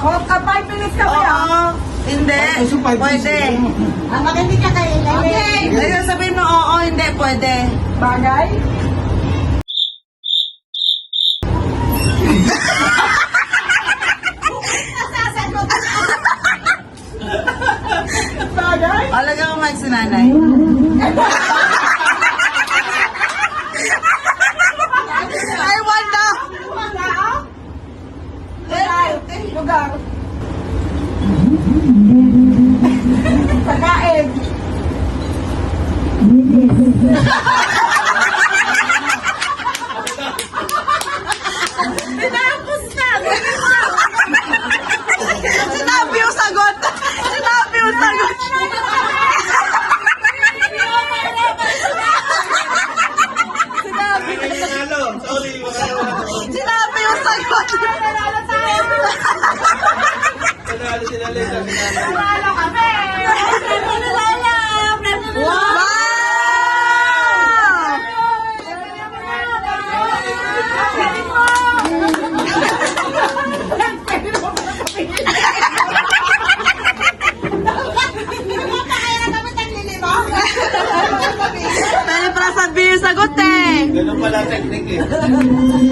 O, 5 minutes ka kaya? Oo. Hindi. Pwede. Makinig ka kayo. Okay. Ayun, sabihin mo, oo, hindi, pwede. Bagay? Bagay? Alaga mo mic si nanay. I want na! Lugar. Pagkain. Tinapos na! Sinabi yung sagot! Sinabi yung sagot! Sinabi yung sagot! Panalo kami! Wow! Pwede para sabihin yung sagot eh! Ganun pala technique eh.